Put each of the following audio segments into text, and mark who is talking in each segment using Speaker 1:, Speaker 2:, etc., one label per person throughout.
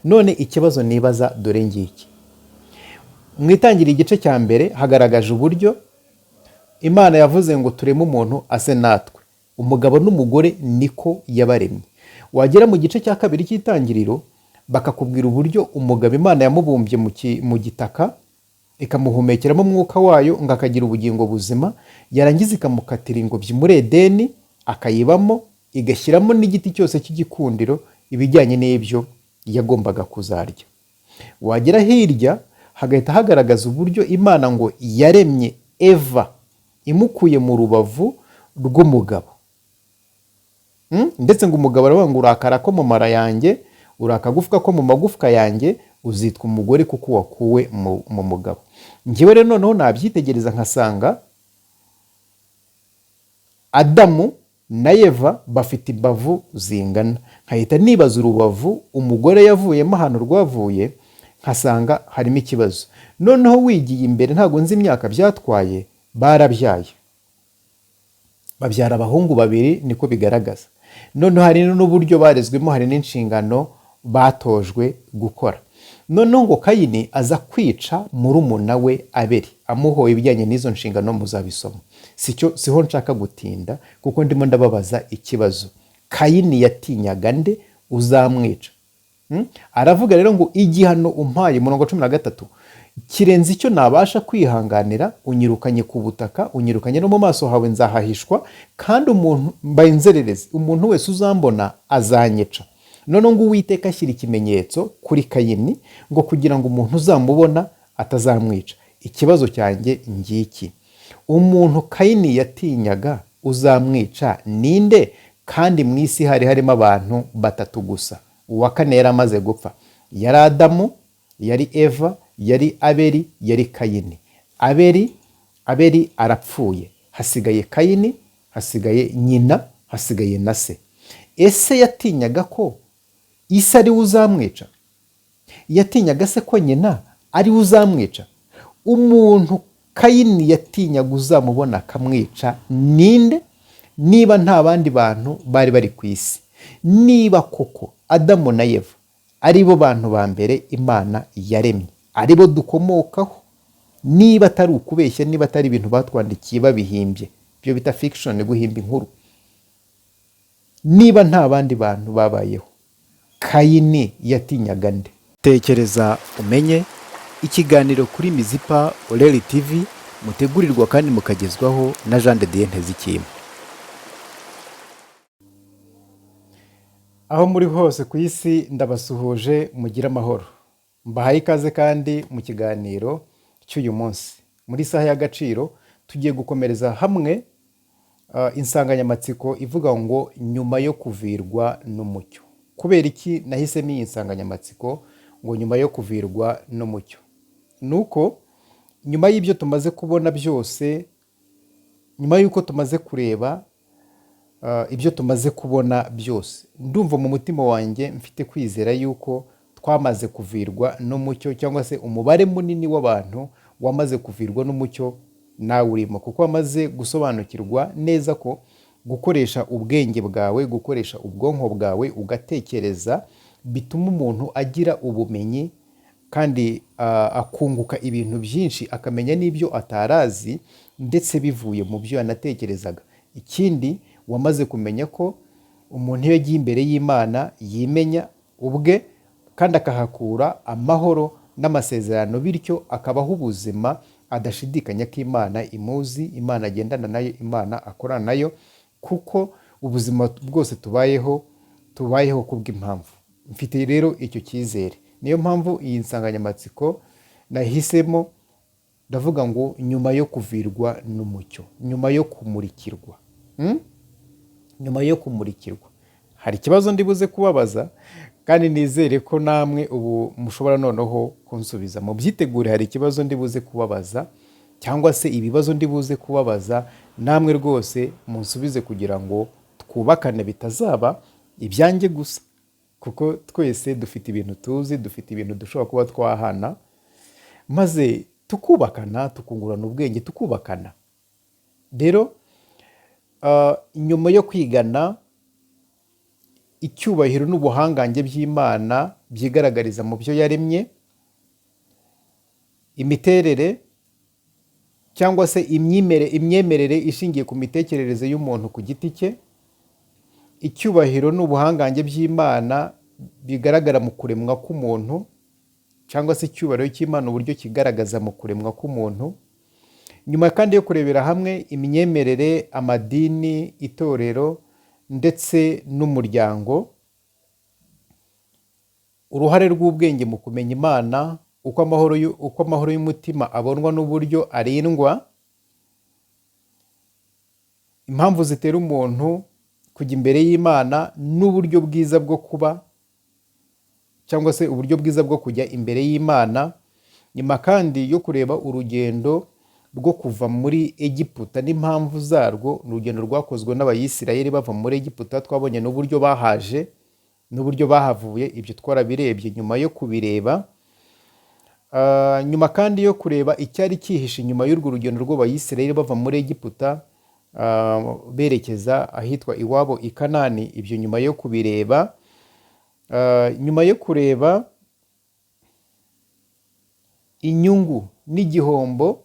Speaker 1: none ikibazo nibaza dore ngiki, mwitangira igice cya mbere hagaragaje uburyo Imana yavuze ngo tureme umuntu ase natwe, umugabo n'umugore niko yabaremye. Wagera mu gice cya kabiri cy'itangiriro bakakubwira uburyo umugabo Imana yamubumbye mu gitaka ikamuhumekeramo umwuka wayo ngo akagira ubugingo buzima, yarangiza ikamukatira ingobyi muri Edeni akayibamo, igashyiramo n'igiti cyose cy'igikundiro ibijyanye n'ibyo yagombaga kuzarya. Wagera hirya hagahita hagaragaza uburyo Imana ngo yaremye Eva imukuye mu rubavu rw'umugabo. Ndetse ngo umugabo aravuga ngo urakara ko mu mara yanjye, urakagufwa ko mu magufwa yanjye, uzitwa umugore kuko wakuwe mu mugabo. Njyewe rero noneho nabyitegereza nkasanga Adamu na Eva bafite imbavu zingana, nkahita nibaza urubavu umugore yavuyemo ahantu rwavuye, nkasanga harimo ikibazo. Noneho wigiye imbere, ntabwo nzi imyaka byatwaye, barabyaye, babyara abahungu babiri niko bigaragaza. Noneho hari n'uburyo barezwemo, hari n'inshingano batojwe gukora. Noneho ngo Kayini aza kwica murumuna we Abeli, amuhoye ibijyanye n'izo nshingano, muzabisoma. Siho nshaka gutinda kuko ndimo ndababaza ikibazo. Kayini yatinyaga nde uzamwica? Aravuga rero ngo igihano umpaye, murongo 13, kirenze icyo nabasha kwihanganira, unyirukanye ku butaka, unyirukanye no mu maso hawe nzahahishwa, kandi umuntu mbaye inzererezi, umuntu wese uzambona azanyica. Noneho ngo Uwiteka ashyira ikimenyetso kuri Kayini ngo kugira ngo umuntu uzamubona atazamwica. Ikibazo cyanjye ngiki, umuntu Kayini yatinyaga uzamwica ninde? Kandi mu isi hari harimo abantu batatu gusa, uwa kane yari amaze gupfa. Yari Adamu, yari Eva, yari Abeli, yari Kayini. Abeli arapfuye, hasigaye Kayini, hasigaye nyina, hasigaye na se. Ese yatinyaga ko ise ari we uzamwica? Yatinyaga se ko nyina ari we uzamwica? Umuntu Kayini yatinyaga uzamubona akamwica ninde? Niba nta bandi bantu bari bari ku isi, niba koko Adamu na Eva ari bo bantu ba mbere Imana yaremye, ari bo dukomokaho, niba atari ukubeshya, niba atari ibintu batwandikiye babihimbye, byo bita fiction, guhimba inkuru, niba nta bandi bantu babayeho, Kayini yatinyaga nde? Tekereza umenye. Ikiganiro kuri Mizipa Oreli TV mutegurirwa kandi mukagezwaho na Jean de Dieu Ntezikimwe. Aho muri hose ku isi ndabasuhuje, mugire amahoro. Mbahaye ikaze kandi mu kiganiro cy'uyu munsi. Muri isaha y'agaciro tugiye gukomereza hamwe insanganyamatsiko ivuga ngo nyuma yo kuvirwa n'umucyo. Kubera iki nahisemo iyi nsanganyamatsiko ngo nyuma yo kuvirwa n'umucyo? Nuko nyuma y'ibyo tumaze kubona byose, nyuma y'uko tumaze kureba ibyo tumaze kubona byose, ndumva mu mutima wanjye mfite kwizera yuko twamaze kuvirwa n'umucyo, cyangwa se umubare munini w'abantu wamaze kuvirwa n'umucyo nawe urimo, kuko wamaze gusobanukirwa neza ko gukoresha ubwenge bwawe, gukoresha ubwonko bwawe ugatekereza, bituma umuntu agira ubumenyi kandi akunguka ibintu byinshi, akamenya n'ibyo atarazi ndetse bivuye mu byo yanatekerezaga. Ikindi wamaze kumenya ko umuntu iyo yagiye imbere y'Imana yimenya ubwe kandi akahakura amahoro n'amasezerano, bityo akabaho ubuzima adashidikanya ko Imana imuzi, Imana agendana nayo, Imana akorana nayo, kuko ubuzima bwose tubayeho kubw'impamvu. Mfite rero icyo cyizere, niyo mpamvu iyi nsanganyamatsiko nahisemo, ndavuga ngo nyuma yo kuvirwa n'umucyo, nyuma yo kumurikirwa. Nyuma yo kumurikirwa hari ikibazo ndibuze kubabaza, kandi nizere ko namwe ubu mushobora noneho kunsubiza. Mu byitegure, hari ikibazo ndibuze kubabaza, cyangwa se ibibazo ndibuze kubabaza, namwe rwose munsubize kugira ngo twubakane, bitazaba ibyanjye gusa, kuko twese dufite ibintu tuzi, dufite ibintu dushobora kuba twahana, maze tukubakana, tukungurana ubwenge, tukubakana. Rero nyuma yo kwigana icyubahiro n'ubuhangange by'Imana byigaragariza mu byo yaremye, imiterere cyangwa se imyemerere ishingiye ku mitekerereze y'umuntu ku giti cye, icyubahiro n'ubuhangange by'Imana bigaragara mu kuremwa k'umuntu, cyangwa se icyubahiro cy'Imana uburyo kigaragaza mu kuremwa k'umuntu. Nyuma kandi yo kurebera hamwe imyemerere, amadini, itorero ndetse n'umuryango, uruhare rw'ubwenge mu kumenya Imana, uko amahoro y'umutima abonwa n'uburyo arindwa, impamvu zitera umuntu kujya imbere y'Imana n'uburyo bwiza bwo kuba, cyangwa se uburyo bwiza bwo kujya imbere y'Imana. Nyuma kandi yo kureba urugendo rwo kuva muri Egiputa n'impamvu zarwo, urugendo rwakozwe n'Abayisiraheli bava muri Egiputa, twabonye n'uburyo bahaje n'uburyo bahavuye, ibyo twarabirebye. Nyuma yo kubireba, nyuma kandi yo kureba icyari cyihishe inyuma y'urwo rugendo rw'Abayisiraheli bava muri Egiputa berekeza ahitwa iwabo i Kanani, ibyo nyuma yo kubireba, nyuma yo kureba inyungu n'igihombo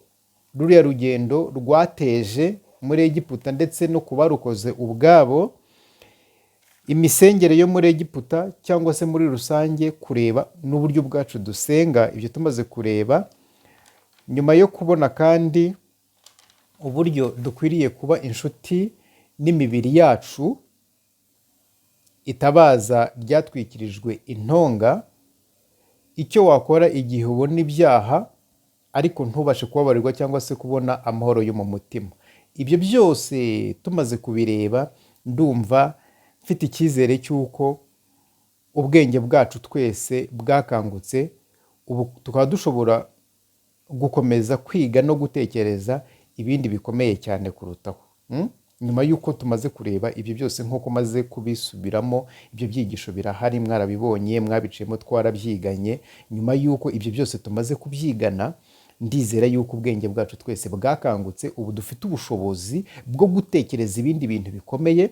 Speaker 1: ruriya rugendo rwateje muri Egiputa ndetse no ku barukoze ubwabo, imisengere yo muri Egiputa cyangwa se muri rusange, kureba n'uburyo bwacu dusenga, ibyo tumaze kureba. Nyuma yo kubona kandi uburyo dukwiriye kuba inshuti n'imibiri yacu, itabaza ryatwikirijwe intonga, icyo wakora igihe ubona ibyaha ariko ntubashe kubabarirwa cyangwa se kubona amahoro yo mu mutima. Ibyo byose tumaze kubireba, ndumva mfite icyizere cy'uko ubwenge bwacu twese bwakangutse, ubu tukaba dushobora gukomeza kwiga no gutekereza ibindi bikomeye cyane kurutaho. Nyuma y'uko tumaze kureba ibyo byose, nk'uko maze kubisubiramo, ibyo byigisho birahari, mwarabibonye, mwabiciyemo, twarabyiganye. Nyuma y'uko ibyo byose tumaze kubyigana, ndizera y'uko ubwenge bwacu twese bwakangutse, ubu dufite ubushobozi bwo gutekereza ibindi bintu bikomeye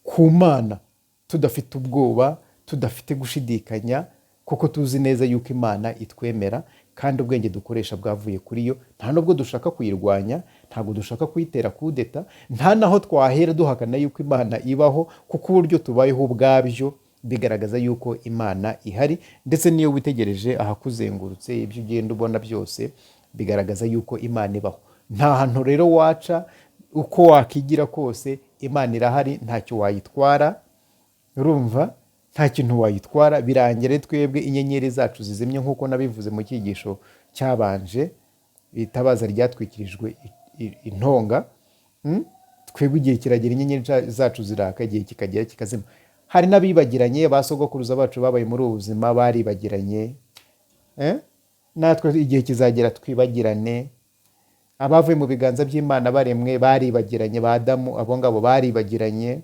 Speaker 1: ku Mana, tudafite ubwoba, tudafite gushidikanya, kuko tuzi neza y'uko Imana itwemera kandi ubwenge dukoresha bwavuye kuri yo. Nta nubwo dushaka kuyirwanya, ntabwo dushaka kuyitera kudeta, nta naho twahera duhakana y'uko Imana ibaho, kuko uburyo tubayeho ubwabyo bigaragaza y'uko Imana ihari. Ndetse n'iyo witegereje ahakuzengurutse, ibyo ugenda ubona byose bigaragaza y'uko Imana ibaho. Nta hantu rero waca, uko wakigira kose, Imana irahari, ntacyo wayitwara. Urumva, nta kintu wayitwara. Birangire twebwe inyenyeri zacu zizimye, nk'uko nabivuze mu cyigisho cyabanje, itabaza ryatwikirijwe intonga. Twebwe igihe kiragera, inyenyeri zacu ziraka, igihe kikagera kikazima. Hari n'abibagiranye, ba sogokuruza bacu babaye muri ubu buzima baribagiranye. Natwe igihe kizagera twibagirane. Abavuye mu biganza by'Imana baremwe baribagiranye, ba Adamu, abo ngabo baribagiranye.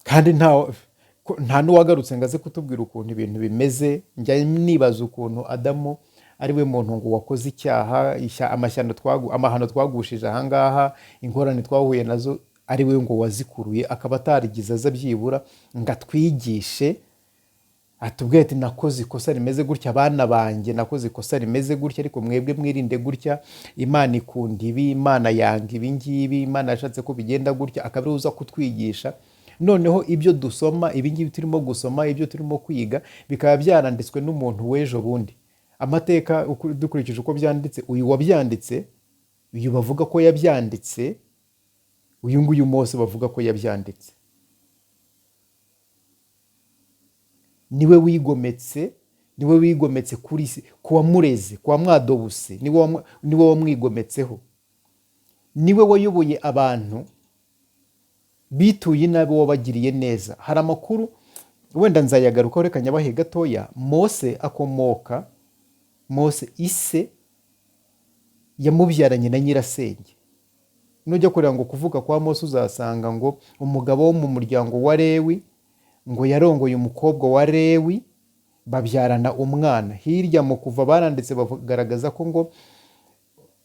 Speaker 1: Kandi nta n'uwagarutse ngo aze kutubwira ukuntu ibintu bimeze. Njya nibaza ukuntu Adamu ari we muntu ngo wakoze icyaha, amahano twagushije ahangaha, ingorane twahuye nazo, ari we ngo wazikuruye, akaba atarigize aza byibura ngo atwigishe, atubwire ati nakoze ikosa rimeze gutya, abana banjye nakoze ikosa rimeze gutya, ariko mwebwe mwirinde gutya, Imana ikunda ibi, Imana yanga ibi ngibi, Imana yashatse ko bigenda gutya, akaba ari uza kutwigisha. Noneho ibyo dusoma, ibi ngibi turimo gusoma, ibyo turimo kwiga, bikaba byaranditswe n'umuntu w'ejo bundi. Amateka dukurikije uko byanditse, uyu wabyanditse, uyu bavuga ko yabyanditse, uyu nguyu Mose bavuga ko yabyanditse, niwe wigometse kuri se, kuwa mureze, kuwa mwadobuse, niwe wamwigometseho, niwe wayoboye abantu bituye nabi, wabagiriye neza. Hari amakuru wenda nzayagarukaho, reka nyabahe gatoya. Mose ise yamubyaranye na nyirasenge. Nujya kureba ngo kuvuka kwa Mose, uzasanga ngo umugabo wo mu muryango wa Lewi ngo yarongoye umukobwa wa Lewi, babyarana umwana. Hirya mu kuva baranditse bagaragaza ko ngo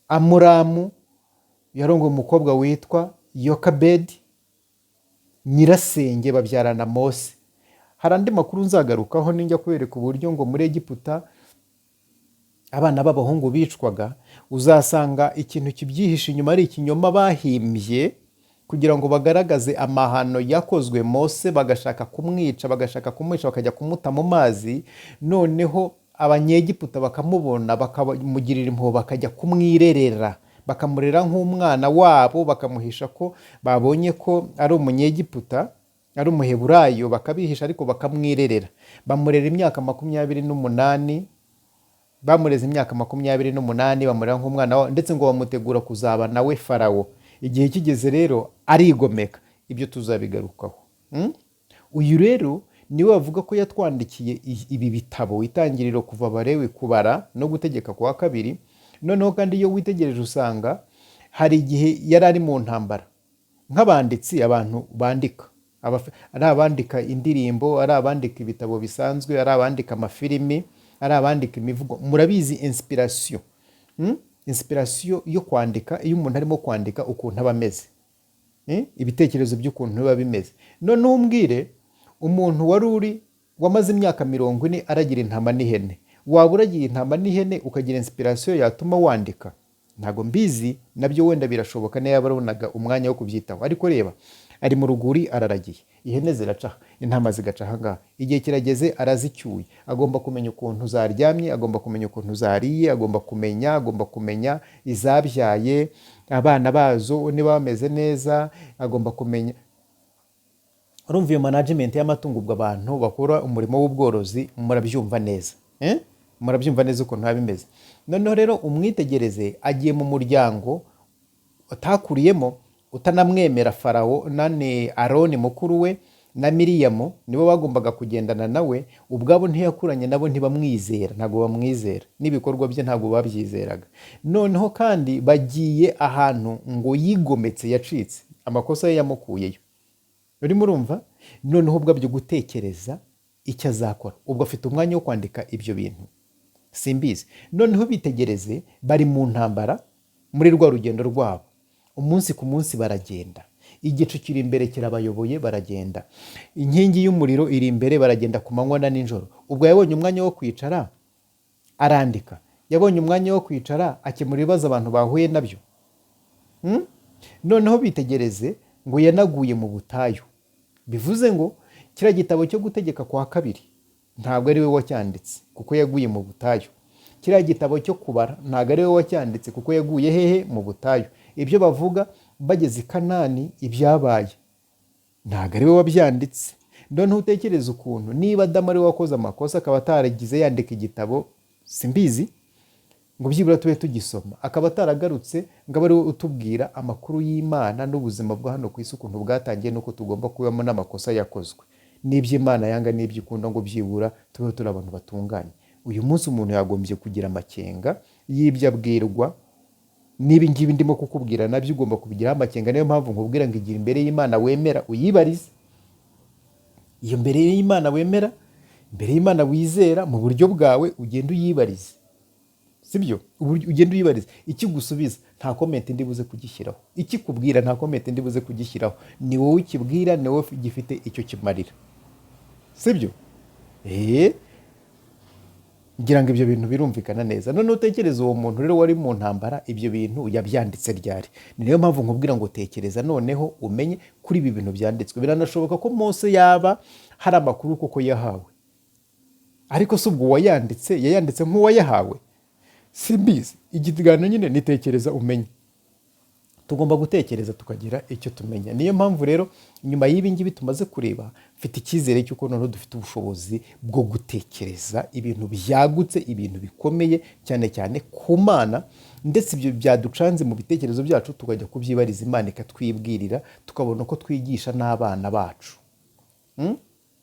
Speaker 1: Amuramu yarongoye umukobwa witwa Yokabedi, nyirasenge babyarana Mose. Hari andi makuru nzagarukaho ninjya kubereka uburyo ngo muri Egiputa abana b'abahungu bicwaga, uzasanga ikintu kibyihishe inyuma ari ikinyoma bahimbye kugira ngo bagaragaze amahano yakozwe Mose, bagashaka kumwica bakajya kumuta mu mazi, noneho abanyegiputa bakamubona bakamugirira impuhwe bakajya kumwirerera, bakamurera nk'umwana wabo, bakamuhisha ko babonye ko ari umunyegiputa, ari umuheburayo, bakabihisha ariko bakamwirerera. Bamurera imyaka 28, bamureze imyaka 28, bamurera nk'umwana wabo, ndetse ngo bamutegura kuzaba nawe Farawo. Igihe kigeze rero arigomeka. Ibyo tuzabigarukaho. Uyu rero niwe wavuga ko yatwandikiye ibi bitabo, Itangiriro, Kuva, Abalewi, Kubara no Gutegeka kwa kabiri. Noneho kandi iyo witegereje usanga hari igihe yari ari mu ntambara. Nk'abanditsi, abantu bandika, ari abandika indirimbo, ari abandika ibitabo bisanzwe, ari abandika amafilimi, ari abandika imivugo. Murabizi inspiration. Inspiration yo kwandika, iyo umuntu arimo kwandika ukuntu aba ameze, ibitekerezo by'ukuntu biba bimeze. Noneho umbwire umuntu wamaze imyaka 40 aragira intama n'ihene, waba uragiye intama n'ihene ukagira inspiration yatuma wandika? Ntago mbizi, nabyo wenda birashoboka niba baronaga umwanya wo kubyitaho. Ariko reba, ari mu ruguri araragiye, ihene ziraca, intama zigaca ahangaha, igihe kirageze arazicyuye, agomba kumenya ukuntu zaryamye, agomba kumenya ukuntu zariye, agomba kumenya izabyaye, abana bazo niba bameze neza, agomba kumenya. Urumva iyo management y'amatungo, ubwo abantu bakora umurimo w'ubworozi murabyumva neza, murabyumva neza ukuntu biba bimeze. Noneho rero umwitegereze, agiye mu muryango utakuriyemo, utanamwemera. Farawo nane Aroni mukuru we na Miriyamu nibo bagombaga kugendana nawe, ubwabo ntiyakuranye nabo, ntibamwizera, ntago bamwizera, n'ibikorwa bye ntago babyizeraga. Noneho kandi bagiye ahantu ngo yigometse, yacitse, amakosa ye yamukuyeyo. Urimo urumva? Noneho ubwo byo gutekereza icyo azakora, ubwo afite umwanya wo kwandika ibyo bintu? Simbizi. Noneho bitegereze, bari mu ntambara muri rwa rugendo rwabo, umunsi ku munsi baragenda, igicu kiri imbere kirabayoboye, baragenda, inkingi y'umuriro iri imbere, baragenda ku manywa na nijoro. Ubwo yabonye umwanya wo kwicara arandika, yabonye umwanya wo kwicara akemura ibibazo abantu bahuye nabyo. Noneho bitegereze ngo yanaguye mu butayu. Bivuze ngo kiriya gitabo cyo Gutegeka kwa kabiri ntabwo ari we wacyanditse kuko yaguye mu butayu. Kiriya gitabo cyo Kubara ntabwo ari we wacyanditse kuko yaguye hehe? Mu butayu. Ibyo bavuga bageze i Kanani ibyabaye ntabwo ari we wabyanditse. Noneho utekereza ukuntu niba Adamu ari we wakoze amakosa akaba ataragize yandika igitabo, simbizi, ngo byibura tube tugisoma, akaba ataragarutse ngo abe ari we utubwira amakuru y'Imana n'ubuzima bwa hano ku isi ukuntu bwatangiye n'uko tugomba kubamo n'amakosa yakozwe, n'iby'Imana yanga n'iby'ikunda, ngo byibura tube turi abantu batunganye. Uyu munsi umuntu yagombye kugira amakenga y'ibyo abwirwa. Niba ngibi ndimo kukubwira nabyo ugomba kubigiraho amakenga. Niyo mpamvu nkubwira ngo igira imbere y'Imana wemera uyibarize. Iyo mbere y'Imana wemera, imbere y'Imana wizera, mu buryo bwawe ugenda uyibarize, sibyo? Ugenda uyibarize. Ikigusubiza nta comment ndibuze kugishyiraho, ikikubwira nta comment ndibuze kugishyiraho, ni wowe ukibwira, ni wowe gifite icyo kimarira, sibyo? Ngira ngo ibyo bintu birumvikana neza. None utekereza uwo muntu rero wari mu ntambara, ibyo bintu yabyanditse ryari? Niyo mpamvu nkubwira ngo tekereza noneho umenye kuri ibi bintu byanditswe. Biranashoboka ko Mose yaba hari amakuru koko yahawe, ariko si ubwo wayanditse yayanditse nk'uwayahawe? Simbizi. Ikiganiro nyine nitekereza umenye. Tugomba gutekereza tukagira icyo tumenya. Niyo mpamvu rero nyuma y'ibi ngibi tumaze kureba, mfite icyizere cy'uko noneho dufite ubushobozi bwo gutekereza ibintu byagutse, ibintu bikomeye cyane cyane ku Mana, ndetse ibyo byaducanze mu bitekerezo byacu tukajya kubyibariza Imana ikatwibwirira, tukabona ko twigisha n'abana bacu.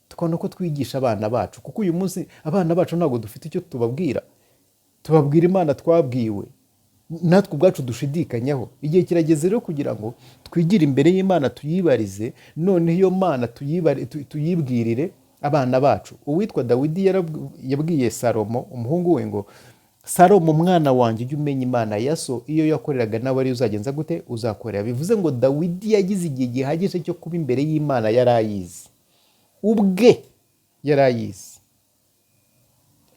Speaker 1: Tukabona ko twigisha abana bacu, kuko uyu munsi abana bacu ntabwo dufite icyo tubabwira. Tubabwira Imana twabwiwe, natwe ubwacu dushidikanyaho. Igihe kirageze rero kugira ngo twigire imbere y'Imana tuyibarize, none iyo Mana tuyibwirire abana bacu. Uwitwa Dawidi yabwiye Salomo umuhungu we ngo Salomo mwana wanjye ujye umenya imana ya so, iyo yakoreraga nawe ariyo uzagenza gute, uzakorera. Bivuze ngo Dawidi yagize igihe gihagije cyo kuba imbere y'Imana, yari ayizi ubwe, yari ayizi.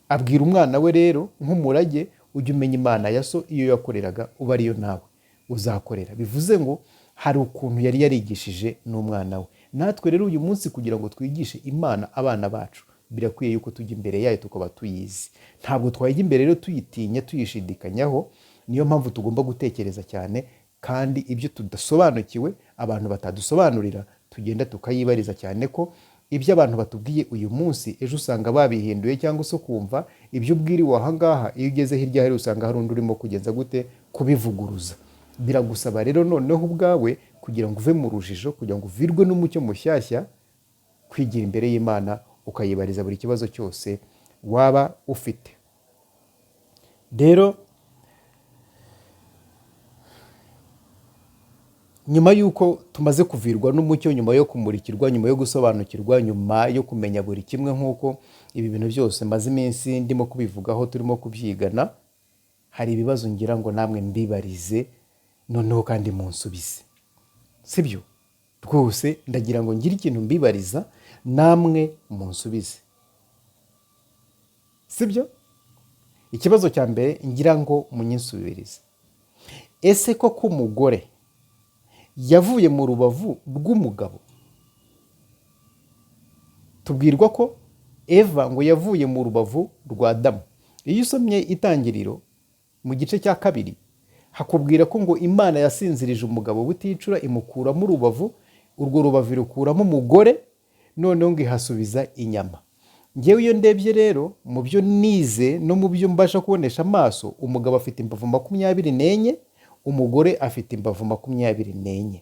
Speaker 1: Abwira umwana we rero nk'umurage, ujye umenya imana ya so, iyo yakoreraga uba ariyo nawe uzakorera. Bivuze ngo hari ukuntu yari yarigishije n'umwana we. Natwe rero uyu munsi kugira ngo twigishe imana abana bacu, birakwiye yuko tujya imbere yayo tukaba tuyizi. Ntabwo twajya imbere rero tuyitinya, tuyishidikanyaho. Niyo mpamvu tugomba gutekereza cyane, kandi ibyo tudasobanukiwe, abantu batadusobanurira, tugenda tukayibariza cyane, ko ibyo abantu batubwiye uyu munsi ejo usanga babihinduye, cyangwa se kumva ibyo ubwiriwe aha ngaha, iyo ugeze hirya hari usanga hari undi urimo kugenza gute, kubivuguruza. Biragusaba rero noneho ubwawe kugira ngo uve mu rujijo, kugira ngo uvirwe n'umucyo mushyashya, kwigira imbere y'Imana ukayibariza buri kibazo cyose waba ufite. Rero nyuma y'uko tumaze kuvirwa n'umucyo, nyuma yo kumurikirwa, nyuma yo gusobanukirwa, nyuma yo kumenya buri kimwe, nk'uko ibi bintu byose maze iminsi ndimo kubivugaho, turimo kubyigana, hari ibibazo ngira ngo namwe mbibarize noneho kandi munsubize. Sibyo? Rwose ndagira ngo ngire ikintu mbibariza namwe munsubize. Sibyo? Ikibazo cya mbere ngira ngo munyisubirize. Ese koko umugore yavuye mu rubavu rw'umugabo? Tubwirwa ko Eva ngo yavuye mu rubavu rwa Adamu. Iyo usomye Itangiriro mu gice cya 2, hakubwira ko ngo Imana yasinzirije umugabo buticura, imukuramo urubavu, urwo rubavu rukuramo umugore, noneho ngo ihasubiza inyama. Ngewe iyo ndebye rero mu byo nize no mu byo mbasha kubonesha amaso, umugabo afite imbavu 24, umugore afite imbavu 24.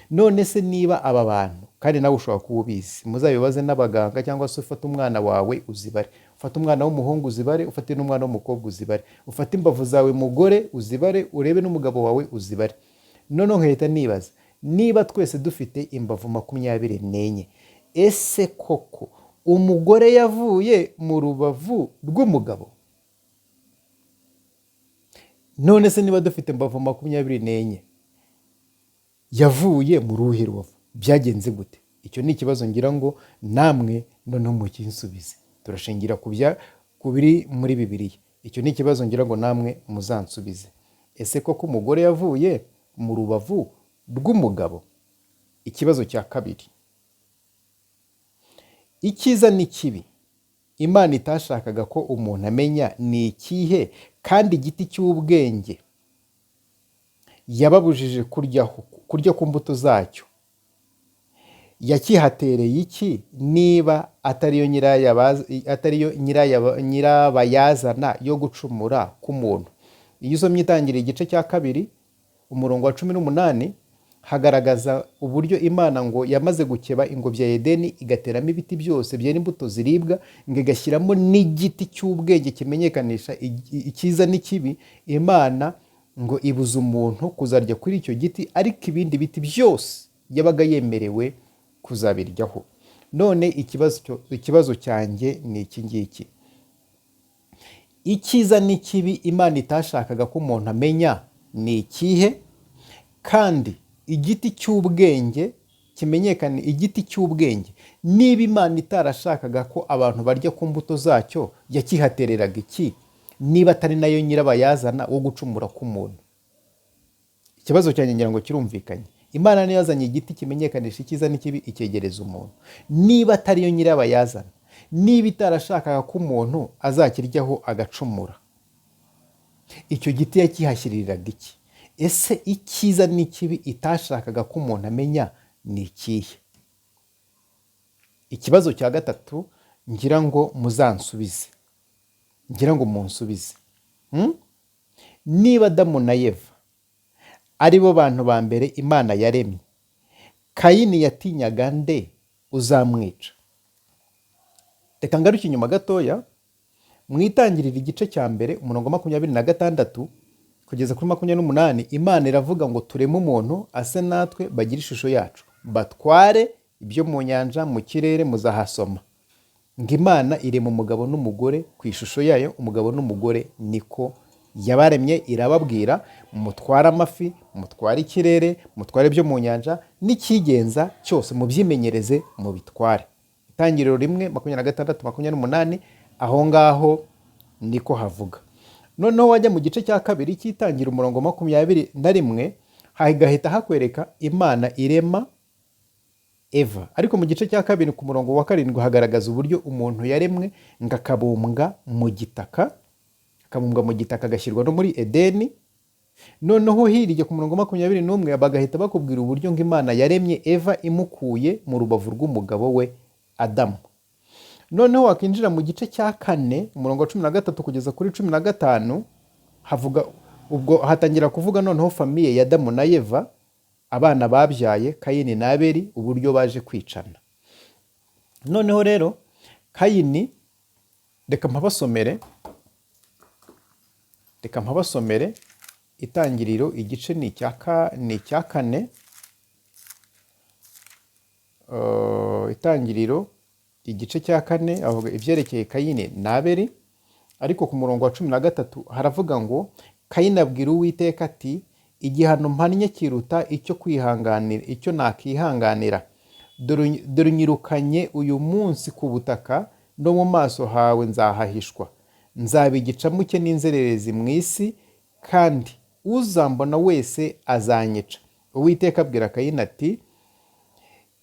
Speaker 1: None se niba aba bantu, kandi nawe ushobora kuba ubizi, muzabibaze n'abaganga, cyangwa se ufata umwana wawe uzibare, ufata umwana w'umuhungu uzibare, ufate n'umwana w'umukobwa uzibare, ufate imbavu zawe mugore uzibare, urebe n'umugabo wawe uzibare. Noneho nkahita nibaza, niba twese dufite imbavu 24, ese koko umugore yavuye mu rubavu rw'umugabo? None se niba dufite imbavu 24, yavuye mu ruhe rubavu? Byagenze gute? Icyo ni ikibazo ngira ngo namwe noneho mukinsubize. Turashingira ku biri muri Bibiliya. Icyo ni ikibazo ngira ngo namwe muzansubize. Ese koko umugore yavuye mu rubavu rw'umugabo? Ikibazo cya 2, icyiza n'ikibi Imana itashakaga ko umuntu amenya ni ikihe, kandi igiti cy'ubwenge yababujije kurya ku mbuto zacyo yakihatereye iki, niba atariyo nyirabayazana yo gucumura k'umuntu? Iyo usomye Itangiriro igice cya 2 umurongo wa 18, hagaragaza uburyo Imana ngo yamaze gukeba ingobyi ya Edeni, igateramo ibiti byose byera imbuto ziribwa, ngo igashyiramo n'igiti cy'ubwenge kimenyekanisha icyiza n'ikibi. Imana ngo ibuza umuntu kuzarya kuri icyo giti, ariko ibindi biti byose yabaga yemerewe kuzabiryaho. None ikibazo cyanjye ni iki ngiki: icyiza n'ikibi Imana itashakaga ko umuntu amenya ni ikihe, kandi igiti cy'ubwenge kimenyekane, igiti cy'ubwenge niba Imana itarashakaga ko abantu barya ku mbuto zacyo, yakihatereraga iki, niba atari nayo nyirabayazana wo gucumura k'umuntu? Ikibazo cyanjye ngira ngo kirumvikanye. Imana niyo yazanye igiti kimenyekanisha icyiza n'ikibi, icyegereza umuntu. Niba atari yo nyirabayazana, niba itarashakaga ko umuntu azakiryaho agacumura, icyo giti yakihashyiriraga iki? Ese icyiza n'ikibi itashakaga ko umuntu amenya ni ikihe? Ikibazo cya 3 ngira ngo muzansubize, ngira ngo munsubize. Niba Adamu na Eva ari bo bantu ba mbere Imana yaremye, Kayini yatinyaga nde uzamwica? Reka ngaruke inyuma gatoya, mu Itangiriro igice cya 1 umurongo 26 kugeza kuri 28, Imana iravuga ngo tureme umuntu ase natwe, bagire ishusho yacu, batware ibyo mu nyanja, mu kirere, muzahasoma. ngo Imana irema umugabo n'umugore ku ishusho yayo, umugabo n'umugore niko yabaremye. Irababwira mutware amafi, mutware ikirere, mutware ibyo mu nyanja, n'ikigenza cyose mubyimenyereze mubitware. Itangiriro 1:26-28, aho ngaho niko havuga. Noneho wajya mu gice cya kabiri cy'itangira umurongo 21, hagahita hakwereka Imana irema Eva. Ariko mu gice cya kabiri ku murongo wa 7 hagaragaza uburyo umuntu yaremwe ngo akabumbwa mu gitaka, agashyirwa no muri Edeni. Noneho hirya ku murongo 21 bagahita bakubwira uburyo ngo Imana yaremye Eva imukuye mu rubavu rw'umugabo we Adamu. Noneho wakinjira mu gice cya 4 umurongo wa 13 kugeza kuri 15, havuga ubwo hatangira kuvuga noneho famiye ya Adamu na Eva, abana babyaye Kayini na Abeli, uburyo baje kwicana. Noneho rero Kayini, reka mpabasomere Itangiriro igice ni icya 4. Itangiriro igice cya 4 avuga ibyerekeye Kayini na Abeli. Ariko ku murongo wa 13 haravuga ngo Kayini abwira Uwiteka ati, igihano mpannye kiruta icyo nakihanganira. Dore unyirukanye uyu munsi ku butaka, no mu maso hawe nzahahishwa. Nzaba igicamuke n'inzererezi mu isi, kandi uzambona wese azanyica. Uwiteka abwira Kayini ati,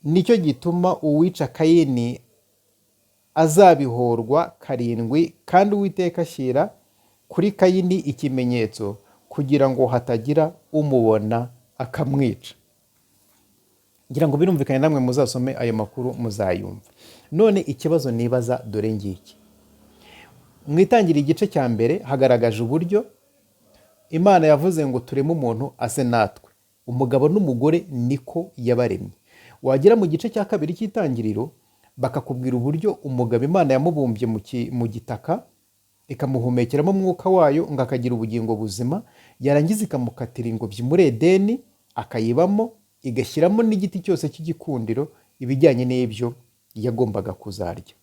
Speaker 1: nicyo gituma uwica Kayini azabihorwa 7. Kandi Uwiteka ashyira kuri Kayini ikimenyetso, kugira ngo hatagira umubona akamwica. Ngira ngo birumvikane, namwe muzasome ayo makuru muzayumva. None ikibazo nibaza dore ngiki. Mwitangira igice cya mbere hagaragaje uburyo Imana yavuze ngo tureme umuntu ase natwe, umugabo n'umugore niko yabaremye. Wagera mu gice cya kabiri cy'itangiriro bakakubwira uburyo umugabo Imana yamubumbye mu gitaka, ikamuhumekeramo umwuka wayo ngo akagira ubugingo buzima, yarangiza ikamukatira ingobyi muri Edeni akayibamo, igashyiramo n'igiti cyose cy'igikundiro, ibijyanye n'ibyo yagombaga kuzarya.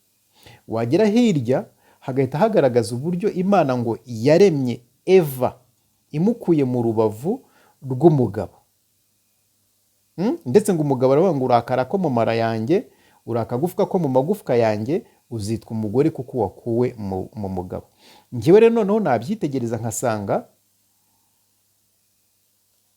Speaker 1: Wagera hirya hagahita hagaragaza uburyo Imana ngo yaremye Eva imukuye mu rubavu rw'umugabo. Ndetse ngo umugabo aravuga ngo urakara ko mu mara yanjye, urakagufwa ko mu magufwa yanjye, uzitwa umugore kuko wakuwe mu mugabo. Njyewe rero noneho nabyitegereza nkasanga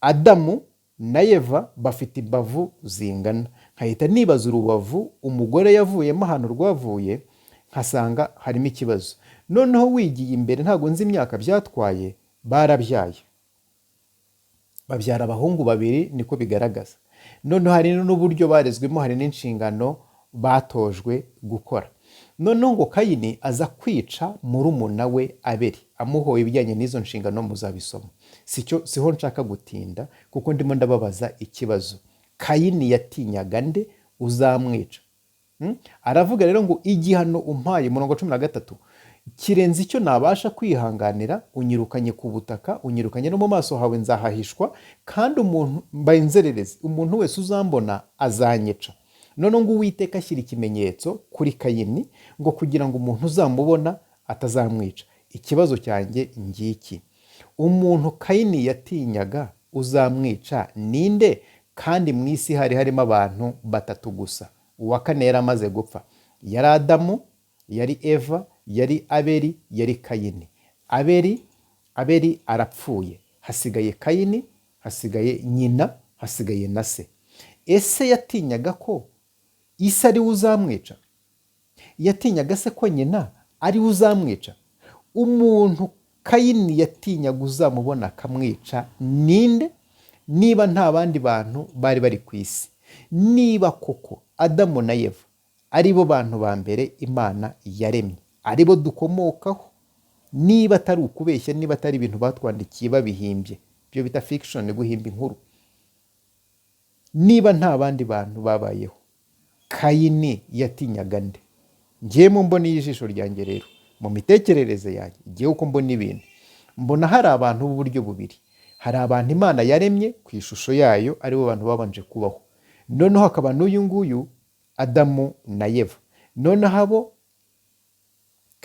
Speaker 1: Adamu na Eva bafite imbavu zingana. Nkahita nibaza urubavu umugore yavuyemo ahantu rwavuye, nkasanga harimo ikibazo. Noneho wigiye imbere, ntabwo nzi imyaka byatwaye, barabyaye, babyara abahungu 2, niko bigaragaza. Noneho hari n'uburyo barezwemo, hari n'inshingano batojwe gukora. Noneho ngo Kayini aza kwica murumuna we Abeli, amuhoye ibijyanye n'izo nshingano, muzabisoma. Siho nshaka gutinda, kuko ndimo ndababaza ikibazo. Kayini yatinyaga nde uzamwica? Aravuga rero ngo igihano umpaye, murongo 13, kirenze icyo nabasha kwihanganira. Unyirukanye ku butaka, unyirukanye no mu maso hawe nzahahishwa, kandi umuntu mbaye inzererezi, umuntu wese uzambona azanyica. None ngo Uwiteka ashyira ikimenyetso kuri Kayini, ngo kugira ngo umuntu uzamubona atazamwica. Ikibazo cyanjye ngiki, umuntu Kayini yatinyaga uzamwica ninde? Kandi mu isi hari harimo abantu 3 gusa. Uwa 4 yari amaze gupfa. Yari Adamu, yari Eva, yari Abeli, yari Kayini. Abeli arapfuye, hasigaye Kayini, hasigaye nyina, hasigaye na se. Ese yatinyaga ko ise ari uzamwica? Yatinyaga se ko nyina ari uzamwica? Umuntu Kayini yatinyaga uzamubona akamwica ninde? Niba nta bandi bantu bari bari ku isi, niba koko Adamu na Eva ari bo bantu ba mbere Imana yaremye, ari bo dukomokaho, niba atari ukubeshya, niba atari ibintu batwandikiye babihimbye, byo bita fiction, guhimba inkuru, niba nta bandi bantu babayeho, Kayini yatinyaga nde? Ngiye mu mboni y'ijisho ryanjye rero, mu mitekerereze yanjye, igihe uko mbona ibintu, mbona hari abantu b'uburyo bubiri. Hari abantu Imana yaremye ku ishusho yayo, ari bo bantu babanje kubaho. Noneho hakaba n'uyu nguyu Adamu na Eva. Noneho abo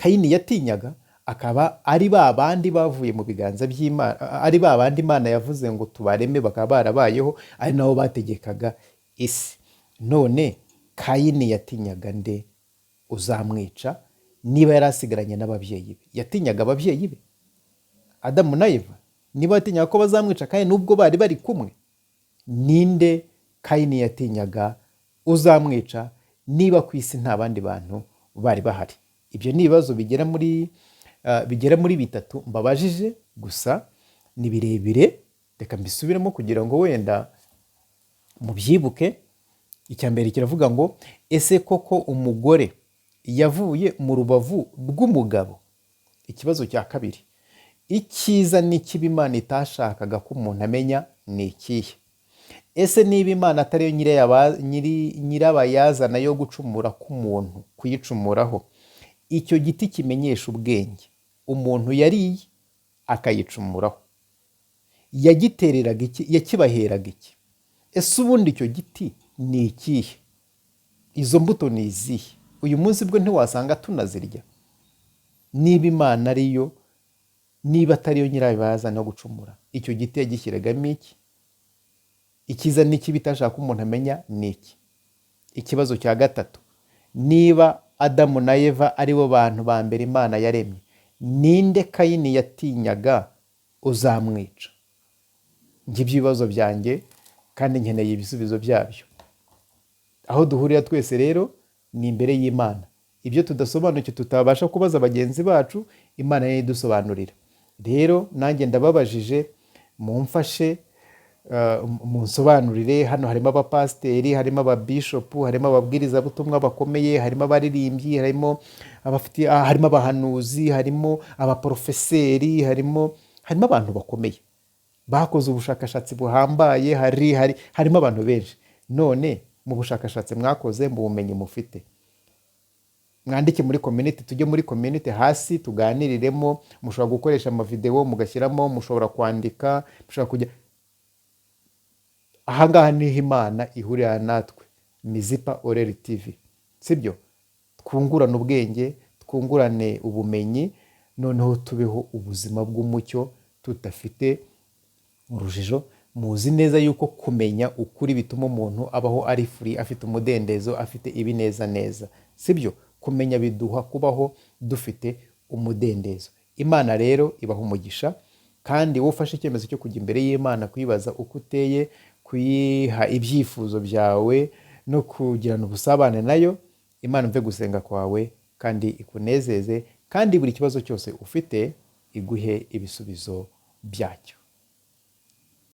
Speaker 1: Kayini yatinyaga akaba ari ba bandi bavuye mu biganza by'Imana, ari ba bandi Imana yavuze ngo tubareme bakaba barabayeho, ari nabo bategekaga isi. None Kayini yatinyaga nde uzamwica niba yari asigaranye n'ababyeyi be? Yatinyaga ababyeyi be Adamu na Eva? Niba yatinyaga ko bazamwica kandi nubwo bari bari kumwe, ninde Kayini yatinyaga uzamwica niba ku isi nta bandi bantu bari bahari? Ibyo ni ibibazo bigera muri bitatu mbabajije, gusa ni birebire, reka mbisubiremo kugira ngo wenda mubyibuke. Icya mbere kiravuga ngo ese koko umugore yavuye mu rubavu rw'umugabo? Ikibazo cya kabiri, icyiza n'ikibi Imana itashakaga ko umuntu amenya ni ikihe? Ese niba Imana atari yo nyirabayazana yo gucumura k'umuntu, kuyicumuraho, icyo giti kimenyesha ubwenge umuntu yariye akayicumuraho, yagitereraga iki? Yakibaheraga iki? Ese ubundi icyo giti ni ikihe? Izo mbuto ni izihe? Uyu munsi bwo ntiwasanga tunazirya. Niba Imana ariyo, niba atari yo nyirabayazana yo gucumura, icyo giti yagishyiragamo iki? Icyiza n'ikibi itashaka ko umuntu amenya ni iki? Ikibazo cya gatatu, niba Adamu na Eva ari bo bantu ba mbere Imana yaremye, ninde Kayini yatinyaga uzamwica? Ngibyo ibibazo byanjye kandi nkeneye ibisubizo byabyo. Aho duhurira twese rero ni imbere y'Imana. Ibyo tudasobanukiwe tutabasha kubaza bagenzi bacu, Imana niyo idusobanurira. Rero nanjye ndababajije, mumfashe munsobanurire. Hano harimo abapasiteri, harimo ababishopu, harimo ababwirizabutumwa bakomeye, harimo abaririmbyi, harimo abahanuzi, harimo abaporofeseri, harimo abantu bakomeye bakoze ubushakashatsi buhambaye, harimo abantu benshi. None mu bushakashatsi mwakoze, mu bumenyi mufite, mwandike muri community, tujye muri community hasi tuganiriremo. Mushobora gukoresha amavideo mugashyiramo, mushobora kwandika, mushobora kujya ahangaha. Niho Imana ihurira natwe, Mizipa Oreri TV, sibyo? Twungurane ubwenge, twungurane ubumenyi, noneho tubeho ubuzima bw'umucyo tudafite urujijo. Muzi neza yuko kumenya ukuri bituma umuntu abaho ari free, afite umudendezo, afite ibineza, sibyo? Kumenya biduha kubaho dufite umudendezo. Imana rero ibaha umugisha, kandi wowe ufashe icyemezo cyo kujya imbere y'Imana, kuyibaza uko uteye, kuyiha ibyifuzo byawe no kugirana ubusabane nayo, Imana mve gusenga kwawe kandi ikunezeze, kandi buri kibazo cyose ufite iguhe ibisubizo byacyo.